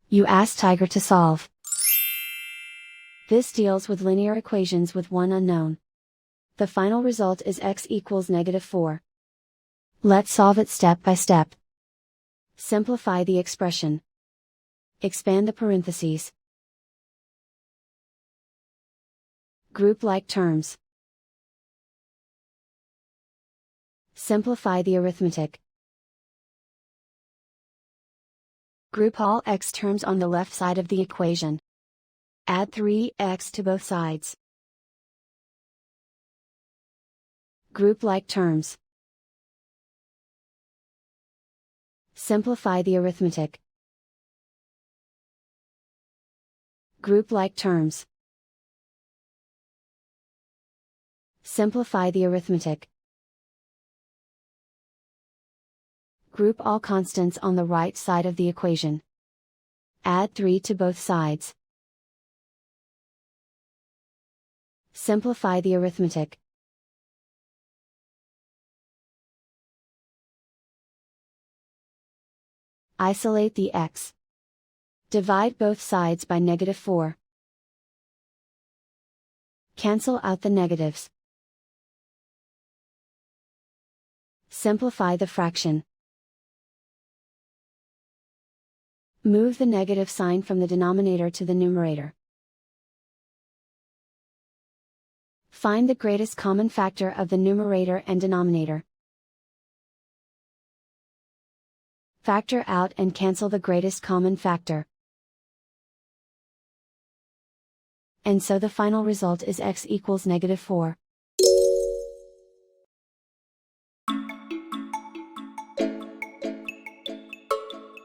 You ask Tiger to solve. This deals with linear equations with one unknown. The final result is x equals -4. Let's solve it step by step. Simplify the expression. Expand the parentheses. Group like terms. Simplify the arithmetic. Group all x terms on the left side of the equation. Add 3x to both sides. Group like terms. Simplify the arithmetic. Group like terms. Simplify the arithmetic. Group all constants on the right side of the equation. Add 3 to both sides. Simplify the arithmetic. Isolate the x. Divide both sides by -4. Cancel out the negatives. Simplify the fraction. Move the negative sign from the denominator to the numerator. Find the greatest common factor of the numerator and denominator. Factor out and cancel the greatest common factor. And so the final result is x equals -4.